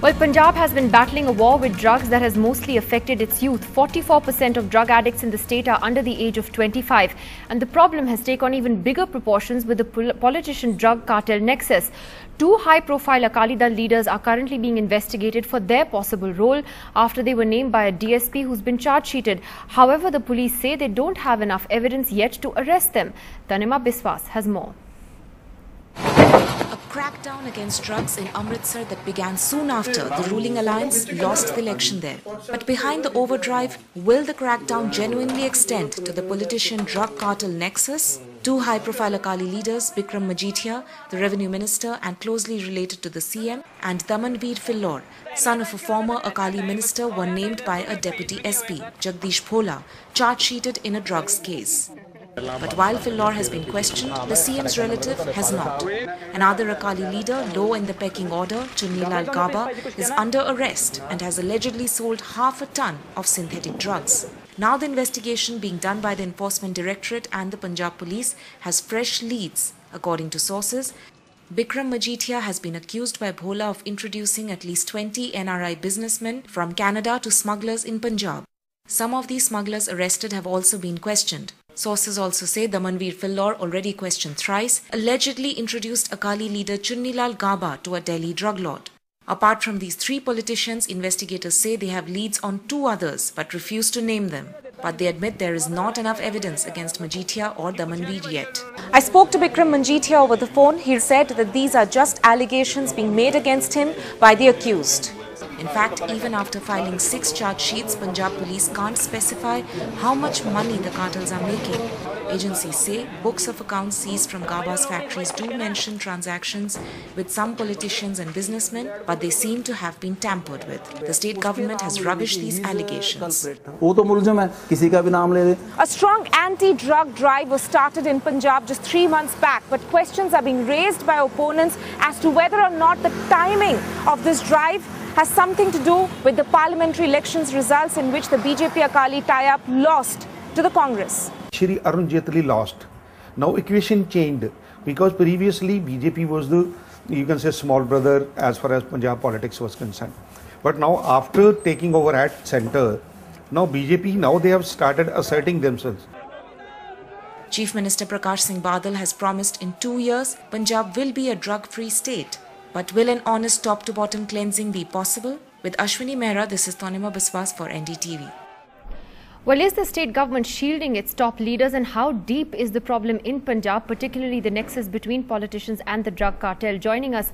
Well, Punjab has been battling a war with drugs that has mostly affected its youth. 44% of drug addicts in the state are under the age of 25. And the problem has taken on even bigger proportions with the politician drug cartel nexus. Two high-profile Akali Dal leaders are currently being investigated for their possible role after they were named by a DSP who's been charge-sheeted. However, the police say they don't have enough evidence yet to arrest them. Tanima Biswas has more. A crackdown against drugs in Amritsar that began soon after the ruling alliance lost the election there. But behind the overdrive, will the crackdown genuinely extend to the politician drug cartel nexus? Two high-profile Akali leaders, Bikram Majithia, the revenue minister and closely related to the CM, and Damanveer Philor, son of a former Akali minister, were named by a deputy SP, Jagdish Bhola, charge-sheeted in a drugs case. But while Philor has been questioned, the CM's relative has not. Another Akali leader, low in the pecking order, Chunnilal Gaba, is under arrest and has allegedly sold half a ton of synthetic drugs. Now the investigation being done by the Enforcement Directorate and the Punjab Police has fresh leads. According to sources, Bikram Majithia has been accused by Bhola of introducing at least 20 NRI businessmen from Canada to smugglers in Punjab. Some of these smugglers arrested have also been questioned. Sources also say Damanveer Philor, already questioned thrice, allegedly introduced Akali leader Chunnilal Gaba to a Delhi drug lord. Apart from these three politicians, investigators say they have leads on two others but refuse to name them. But they admit there is not enough evidence against Majithia or Damanveer yet. I spoke to Bikram Majithia over the phone. He said that these are just allegations being made against him by the accused. In fact, even after filing 6 charge sheets, Punjab police can't specify how much money the cartels are making. Agencies say books of accounts seized from Gaba's factories do mention transactions with some politicians and businessmen, but they seem to have been tampered with. The state government has rubbished these allegations. A strong anti-drug drive was started in Punjab just 3 months back, but questions are being raised by opponents as to whether or not the timing of this drive has something to do with the parliamentary elections results in which the BJP Akali tie-up lost to the Congress. Shri Arun Jaitley lost. Now equation changed because previously BJP was the, you can say, small brother as far as Punjab politics was concerned. But now after taking over at centre, now BJP, now they have started asserting themselves. Chief Minister Prakash Singh Badal has promised in 2 years Punjab will be a drug-free state. But will an honest top-to-bottom cleansing be possible? With Ashwini Mehra, this is Tanima Biswas for NDTV. Well, is the state government shielding its top leaders, and how deep is the problem in Punjab, particularly the nexus between politicians and the drug cartel? Joining us,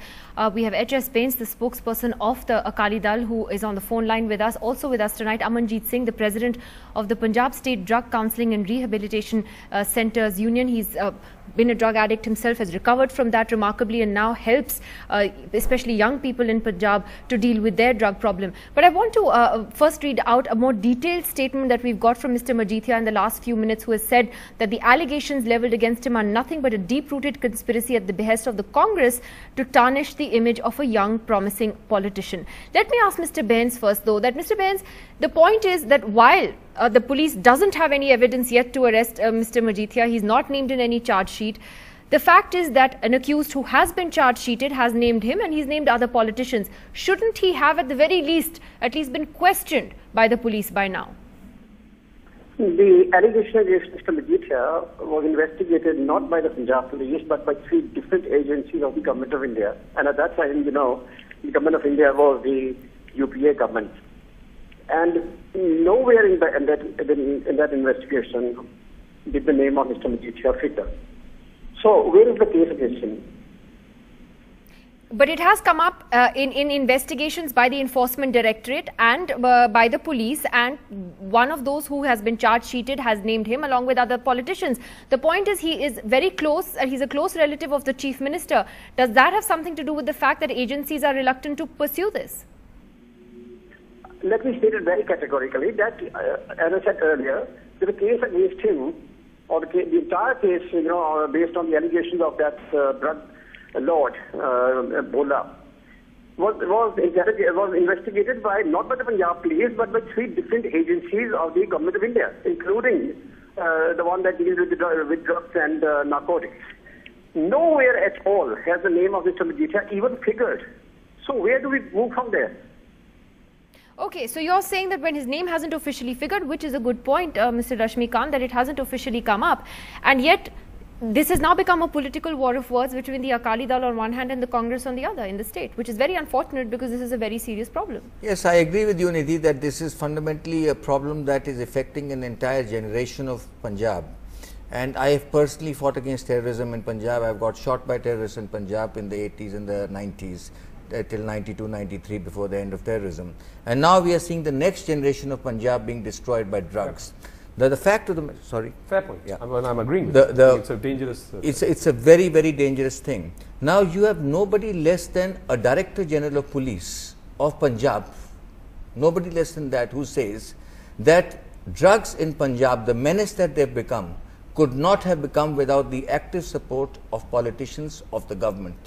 we have H.S. Bains, the spokesperson of the Akali Dal, who is on the phone line with us. Also with us tonight, Amanjeet Singh, the president of the Punjab State Drug Counselling and Rehabilitation Centres Union. He's been a drug addict himself, has recovered from that remarkably, and now helps especially young people in Punjab to deal with their drug problem. But I want to first read out a more detailed statement that we've got from Mr. Majithia in the last few minutes, who has said that the allegations levelled against him are nothing but a deep-rooted conspiracy at the behest of the Congress to tarnish the image of a young, promising politician. Let me ask Mr. Bains first, though, that Mr. Bains, the point is that while the police doesn't have any evidence yet to arrest Mr. Majithia, he's not named in any charge sheet. The fact is that an accused who has been charge sheeted has named him, and he's named other politicians. Shouldn't he have at the very least at least been questioned by the police by now? The allegation against Mr. Majithia was investigated not by the Punjab police but by 3 different agencies of the Government of India. And at that time, you know, the Government of India was the UPA government. And nowhere in that investigation did the name of Mr. Majithia figure. So where is the case against him? But it has come up in investigations by the Enforcement Directorate and by the police, and one of those who has been charge sheeted has named him along with other politicians. The point is he is very close, he's a close relative of the Chief Minister. Does that have something to do with the fact that agencies are reluctant to pursue this? Let me state it very categorically that, as I said earlier, the case against him, or the entire case, you know, based on the allegations of that drug lord, Bhola, was investigated by not by the Punjab police but by 3 different agencies of the Government of India, including the one that deals with drugs and narcotics. Nowhere at all has the name of Mr. Majithia even figured. So where do we move from there? Okay, so you're saying that when his name hasn't officially figured, which is a good point, Mr. Rashmikant, that it hasn't officially come up, and yet this has now become a political war of words between the Akali Dal on one hand and the Congress on the other in the state, which is very unfortunate because this is a very serious problem. Yes, I agree with you, Nidhi, that this is fundamentally a problem that is affecting an entire generation of Punjab. And I have personally fought against terrorism in Punjab. I've got shot by terrorists in Punjab in the 80s and the 90s. Till 92, 93 before the end of terrorism. And now we are seeing the next generation of Punjab being destroyed by drugs. The fact of the sorry. Fair point. Yeah. I'm agreeing with you. It's a dangerous. It's a very, very dangerous thing. Now you have nobody less than a Director General of Police of Punjab, nobody less than that, who says that drugs in Punjab, the menace that they've become, could not have become without the active support of politicians of the government.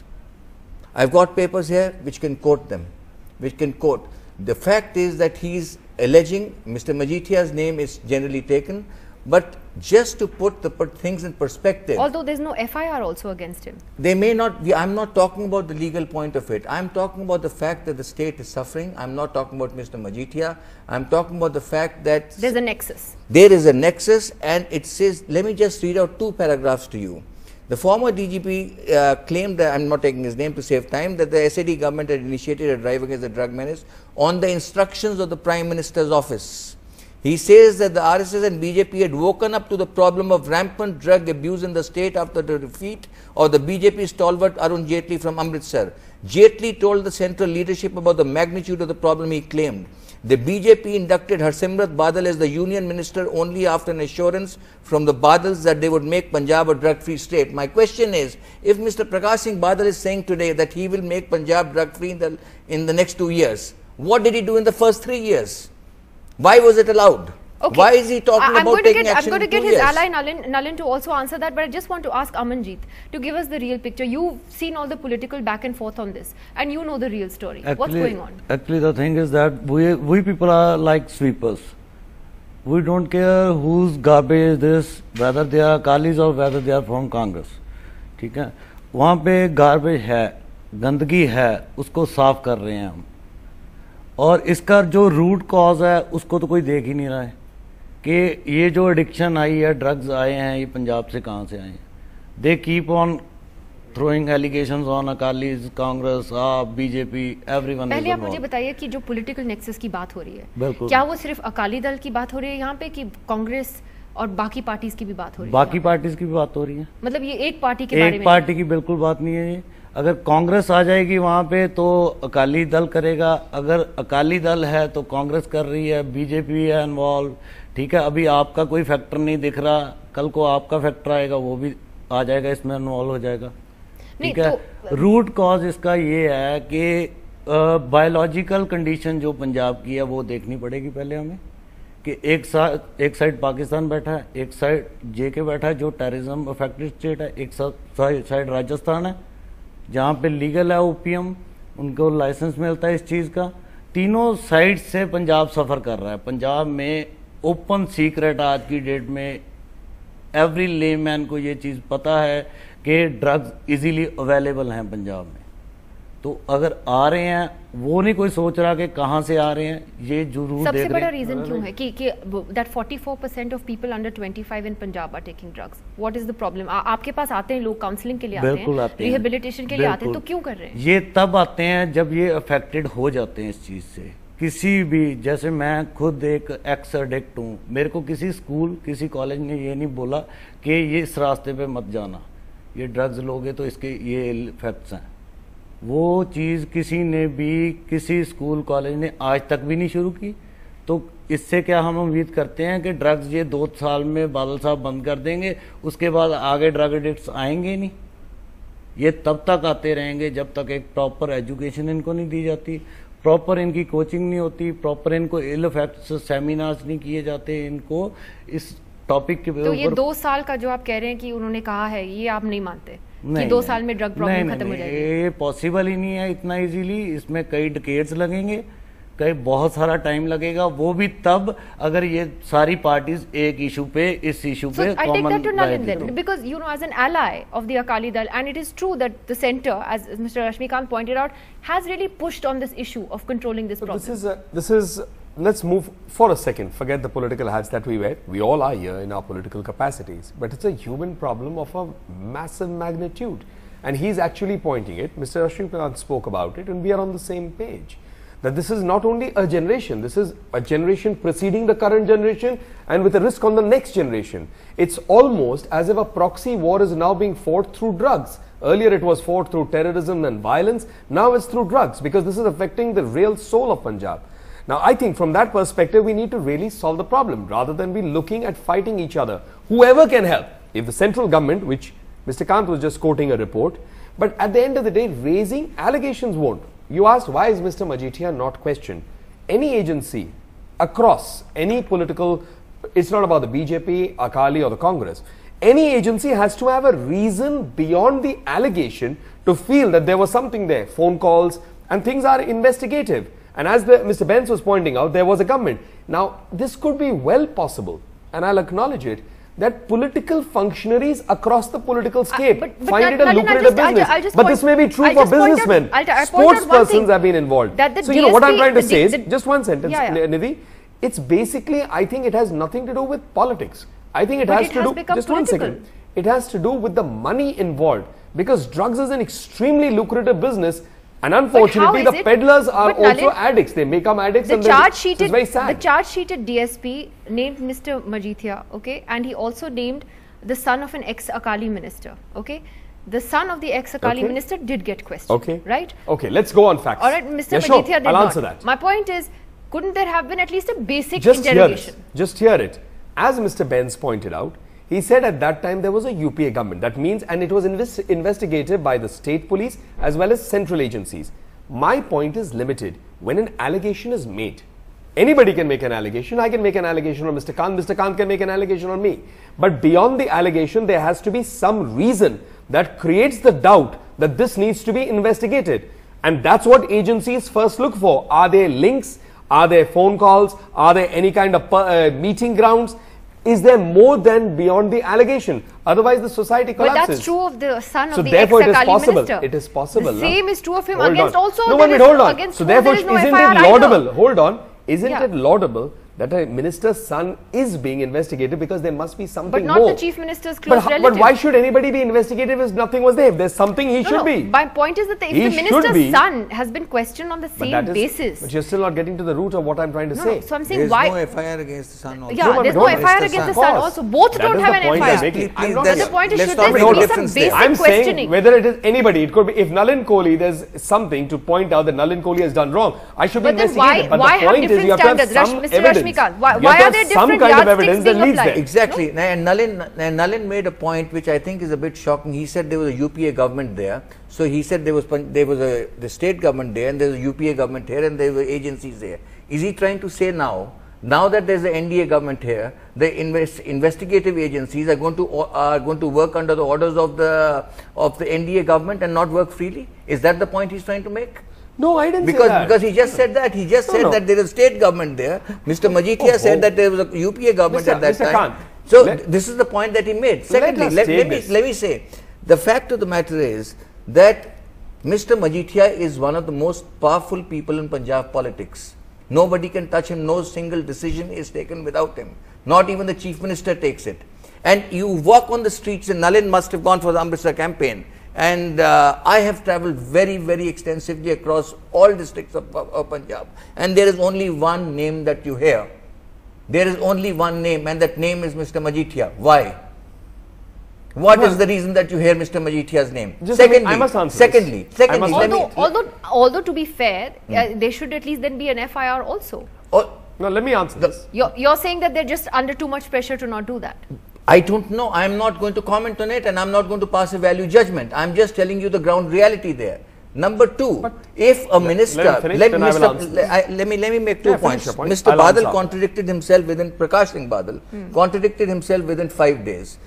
I've got papers here which can quote them, The fact is that he is alleging, Mr. Majithia's name is generally taken, but just to put things in perspective. Although there's no FIR also against him. They may not be, I'm not talking about the legal point of it. I'm talking about the fact that the state is suffering. I'm not talking about Mr. Majithia. I'm talking about the fact that there's a nexus. There is a nexus, and it says, let me just read out 2 paragraphs to you. The former DGP claimed, that I'm not taking his name to save time, that the SAD government had initiated a drive against the drug menace on the instructions of the Prime Minister's office. He says that the RSS and BJP had woken up to the problem of rampant drug abuse in the state after the defeat of the BJP stalwart Arun Jaitley from Amritsar. Jaitley told the central leadership about the magnitude of the problem he claimed. The BJP inducted Harsimrat Badal as the union minister only after an assurance from the Badals that they would make Punjab a drug-free state. My question is, if Mr. Prakash Singh Badal is saying today that he will make Punjab drug-free in the next 2 years, what did he do in the first 3 years? Why was it allowed? Okay. Why is he talking about taking action? I'm going to in 2 get his years? ally Nalin to also answer that, but I just want to ask Amanjeet to give us the real picture. You've seen all the political back and forth on this, and you know the real story. What's going on? Actually, the thing is that we people are like sweepers. We don't care whose garbage is this, whether they are Akalis or whether they are from Congress. ठीक है, वहाँ पे garbage है, गंदगी है, उसको साफ कर रहे हैं हम. और इसका जो रूट कॉज है उसको तो कोई देख ही नहीं रहा है कि ये जो एडिक्शन आई है, ड्रग्स आए हैं, ये पंजाब से कहाँ से आए हैं. They keep on throwing allegations on Akalis, Congress, BJP, everyone. पहले आप मुझे बताइए कि जो पॉलिटिकल नेक्सस की बात हो रही है, क्या वो सिर्फ अकाली दल की बात हो रही है यहाँ पे, कि कांग्रेस और बाकी पार्टीज की भी बात हो रही है? बाकी पार्टीज की भी बात हो रही है. मतलब ये एक पार्टी के बारे में? एक पार्टी की बिल्कुल बात नहीं है ये. अगर कांग्रेस आ जाएगी वहां पे तो अकाली दल करेगा, अगर अकाली दल है तो कांग्रेस कर रही है, बीजेपी है इन्वॉल्व. ठीक है, अभी आपका कोई फैक्टर नहीं दिख रहा, कल को आपका फैक्टर आएगा, वो भी आ जाएगा, इसमें इन्वॉल्व हो जाएगा. ठीक है, रूट कॉज इसका ये है कि बायोलॉजिकल कंडीशन जो पंजाब की है वो देखनी पड़ेगी पहले हमें, कि एक साइड पाकिस्तान बैठा है, एक साइड जेके बैठा है जो टेररिज्म अफेक्टेड स्टेट है, एक साइड राजस्थान है जहाँ पे लीगल है ओपीएम, उनको लाइसेंस मिलता है इस चीज का. तीनों साइड से पंजाब सफर कर रहा है. पंजाब में ओपन सीक्रेट आज की डेट में एवरी लेमैन को ये चीज पता है कि ड्रग्स इजीली अवेलेबल हैं पंजाब में. तो अगर आ रहे हैं, वो नहीं कोई सोच रहा कि कहां से आ रहे हैं, ये जरूर सबसे बड़ा रीजन क्यों है कि that 44% of people under 25 in Punjab are taking drugs? What is the problem? आपके पास आते हैं लोग, काउंसलिंग के लिए आते हैं, रिहेबिलिटेशन के लिए आते हैं, तो क्यों कर रहे हैं? ये तब आते हैं जब ये अफेक्टेड हो जाते हैं इस चीज से. किसी भी, जैसे मैं खुद एक एक्स एडिक्ट हूँ, मेरे को किसी स्कूल किसी कॉलेज ने ये नहीं बोला कि ये इस रास्ते पे मत जाना, ये ड्रग्स लोगे तो इसके ये इफेक्ट्स हैं. वो चीज़ किसी ने भी, किसी स्कूल कॉलेज ने आज तक भी नहीं शुरू की. तो इससे क्या हम उम्मीद करते हैं कि ड्रग्स ये 2 साल में बादल साहब बंद कर देंगे, उसके बाद आगे ड्रग एडिक्ट्स आएंगे नहीं. ये तब तक आते रहेंगे जब तक एक प्रॉपर एजुकेशन इनको नहीं दी जाती, प्रॉपर इनकी कोचिंग नहीं होती, प्रॉपर इनको इल इफेक्ट्स सेमिनार्स नहीं किए जाते इनको इस टॉपिक के ऊपर. तो ये 2 साल का जो आप कह रहे हैं कि उन्होंने कहा है, ये आप नहीं मानते कि 2 साल में ड्रग प्रॉब्लम खत्म हो जाएगी? ये पॉसिबल ही नहीं है इतना इजीली. इसमें कई डिकेड्स लगेंगे, कहीं बहुत सारा टाइम लगेगा, वो भी तब अगर ये सारी पार्टीज एक इशू पे, इस इशू पे I take that to Nalin then, because you know, as an ally of the Akali Dal, and it is true that the centre, as Mr. Rashmikant pointed out, has really pushed on this issue of controlling this problem. This is let's move for a second, forget the political hats that we wear. We all are here in our political capacities, but it's a human problem of a massive magnitude, and he's actually pointing it. Mr. Rashmikant spoke about it, and we are on the same page. That this is not only a generation, this is a generation preceding the current generation and with a risk on the next generation. It's almost as if a proxy war is now being fought through drugs. Earlier it was fought through terrorism and violence, now it's through drugs, because this is affecting the real soul of Punjab. Now I think from that perspective we need to really solve the problem rather than be looking at fighting each other. Whoever can help, if the central government, which Mr. Kant was just quoting a report, but at the end of the day raising allegations won't. You asked why is Mr. Majeethia not questioned? Any agency across any political, it's not about the BJP, Akali or the Congress. Any agency has to have a reason beyond the allegation to feel that there was something there. Phone calls and things are investigative. And as Mr. Benz was pointing out, there was a government. Now, this could be well possible, and I'll acknowledge it, that political functionaries across the political scape find it a lucrative business. But this may be true for businessmen. Sports persons have been involved. So, you know what I'm trying to say is, just one sentence, Nidhi, it's basically, I think it has nothing to do with politics. I think it has to do, just one second, it has to do with the money involved, because drugs is an extremely lucrative business. And unfortunately, the peddlers are also addicts. They become addicts, and it's very sad. The charge-sheeted DSP named Mr. Majeethia, okay, and he also named the son of an ex-Akali minister, okay. The son of the ex-Akali minister did get questioned, right? Okay, let's go on facts. All right, Mr. Majeethia did I'll not. answer that. My point is, couldn't there have been at least a basic interrogation? Just hear it. As Mr. Benz pointed out, he said at that time there was a UPA government. That means, and it was investigated by the state police as well as central agencies. My point is limited. When an allegation is made, anybody can make an allegation. I can make an allegation on Mr. Kant. Mr. Kant can make an allegation on me. But beyond the allegation, there has to be some reason that creates the doubt that this needs to be investigated. And that's what agencies first look for. Are there links? Are there phone calls? Are there any kind of meeting grounds? Is there more than beyond the allegation? Otherwise, the society collapses. But that's true of the son of the therefore ex-Akali minister. It is possible. The same is true of him against also. No, wait, hold on. So therefore, isn't it laudable? Hold on. Isn't it laudable that a minister's son is being investigated, because there must be something more? But not the chief minister's close relative. But why should anybody be investigated if nothing was there? If there's something, he should be. My point is that if the minister's son has been questioned on the same basis. But you're still not getting to the root of what I'm trying to say. So I'm saying why? There's no FIR against the son also. Yeah, there's no FIR against the son also. Both don't have an FIR. But the point is, should there be some basic I'm questioning? saying whether it is anybody, it could be, if Nalin Kohli, there's something to point out that Nalin Kohli has done wrong, I should be investigated. But the point is, you have to have some evidence. Why are there different yardsticks being applied? Exactly. No? And Nalin made a point which I think is a bit shocking. He said there was a UPA government there. So he said there was the state government there, and there was a UPA government here, and there were agencies there. Is he trying to say now that there's an NDA government here, the investigative agencies are going to work under the orders of the NDA government and not work freely? Is that the point he's trying to make? No, I didn't say that. Because he just said that. He just said that there is a state government there. Mr. Majeethia said that there was a UPA government at that time. So this is the point that he made. Secondly, let me say, the fact of the matter is that Mr. Majeethia is one of the most powerful people in Punjab politics. Nobody can touch him. No single decision is taken without him. Not even the chief minister takes it. And you walk on the streets, and Nalin must have gone for the Amritsar campaign. And I have travelled very, very extensively across all districts of Punjab. And there is only one name that you hear. There is only one name, and that name is Mr. Majeethia. Why? What is the reason that you hear Mr. Majeethia's name? Secondly, I must answer although to be fair, there should at least then be an FIR also. No, let me answer this. You're saying that they're just under too much pressure to not do that. I don't know. I'm not going to comment on it, and I'm not going to pass a value judgment. I'm just telling you the ground reality there. Number two, if a minister, let me make 2 points. Mr. Badal contradicted himself within, Prakash Singh Badal, contradicted himself within 5 days.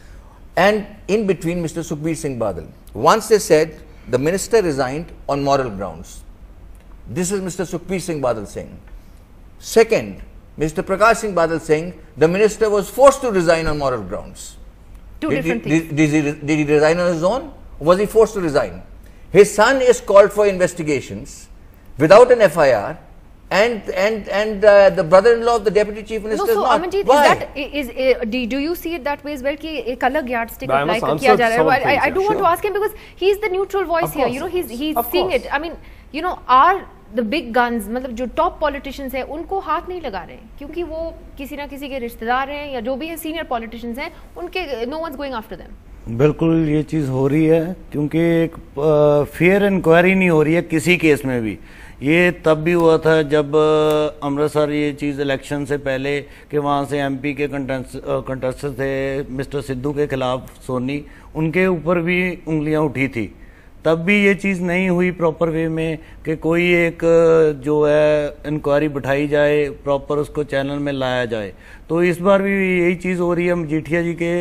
And in between, Mr. Sukhbir Singh Badal. Once they said the minister resigned on moral grounds. This is Mr. Sukhbir Singh Badal saying. Second, Mr. Prakash Singh Badal saying the minister was forced to resign on moral grounds. Two different things. Did he resign on his own? Or was he forced to resign? His son is called for investigations without an FIR, and the brother-in-law of the deputy chief minister is not. Amanjeet, Why? Do you see it that way as well? Ki ek alag yardstick I apply must kiya answer ja raha some hai. of things, I do want to ask him because he's the neutral voice Of here. course. You know, he's Of seeing course. it. I mean, you know, are the big guns, मतलब जो top politicians हैं, उनको हाथ नहीं लगा रहे हैं, क्योंकि वो किसी ना किसी के रिश्तेदार हैं या जो भी है senior politicians हैं, उनके no one's going after them. बिल्कुल ये चीज़ हो रही है, क्योंकि एक फेयर इंक्वायरी नहीं हो रही है किसी केस में भी। ये तब भी हुआ था जब अमृतसर ये चीज़ इलेक्शन से पहले कि वहाँ से एमपी के कंटेस्टेंट थे मिस्टर सिद्धू के खिलाफ सोनी, उनके ऊपर भी उंगलियाँ उठी थी। तब भी ये चीज़ नहीं हुई प्रॉपर वे में कि कोई एक जो है इंक्वायरी बिठाई जाए, प्रॉपर उसको चैनल में लाया जाए। तो इस बार भी यही चीज़ हो रही है मजीठिया जी के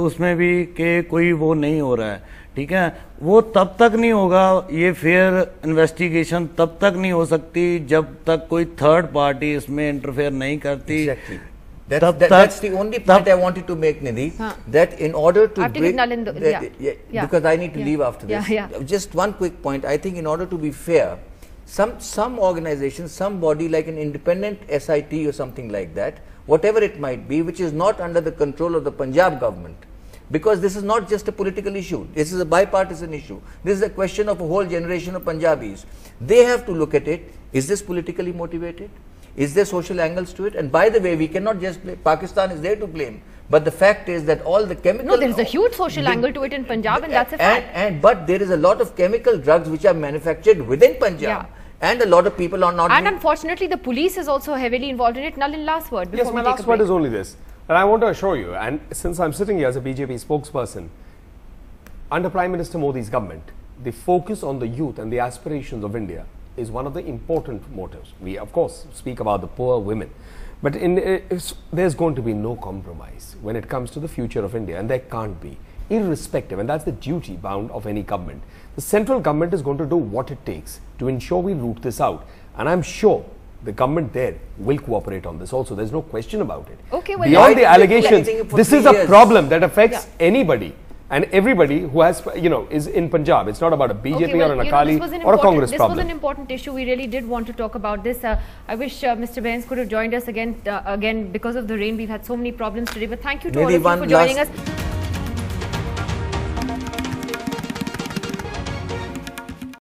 उसमें भी कि कोई वो नहीं हो रहा है। ठीक है, वो तब तक नहीं होगा, ये फेयर इन्वेस्टिगेशन तब तक नहीं हो सकती जब तक कोई थर्ड पार्टी इसमें इंटरफेयर नहीं करती। Exactly. That's the only point I wanted to make, Nidhi. That in order to break, because I need to leave after this. Just one quick point. I think in order to be fair, some organization, some body like an independent SIT or something like that, whatever it might be, which is not under the control of the Punjab government, because this is not just a political issue. This is a bipartisan issue. This is a question of a whole generation of Punjabis. They have to look at it. Is this politically motivated? Is there social angles to it? And by the way, we cannot just blame. Pakistan is there to blame. But the fact is that all the chemical... No, there is a huge social angle to it in Punjab, and that's a fact. But there is a lot of chemical drugs which are manufactured within Punjab. And a lot of people are not... And unfortunately, the police is also heavily involved in it. Nalin, last word. Yes, my last word is only this. And I want to assure you, and since I'm sitting here as a BJP spokesperson, under Prime Minister Modi's government, the focus on the youth and the aspirations of India is one of the important motives. We, of course, speak about the poor women, but there's going to be no compromise when it comes to the future of India, and there can't be, irrespective, and that's the duty bound of any government. The central government is going to do what it takes to ensure we root this out, and I'm sure the government there will cooperate on this also. There's no question about it. Okay, well, beyond the allegations, this is a problem that affects anybody and everybody who has, is in Punjab. It's not about a BJP or an Akali or a Congress problem. This was an important issue. We really did want to talk about this. I wish Mr. Bains could have joined us again. Again, because of the rain, we've had so many problems today. But thank you to all of you for joining us.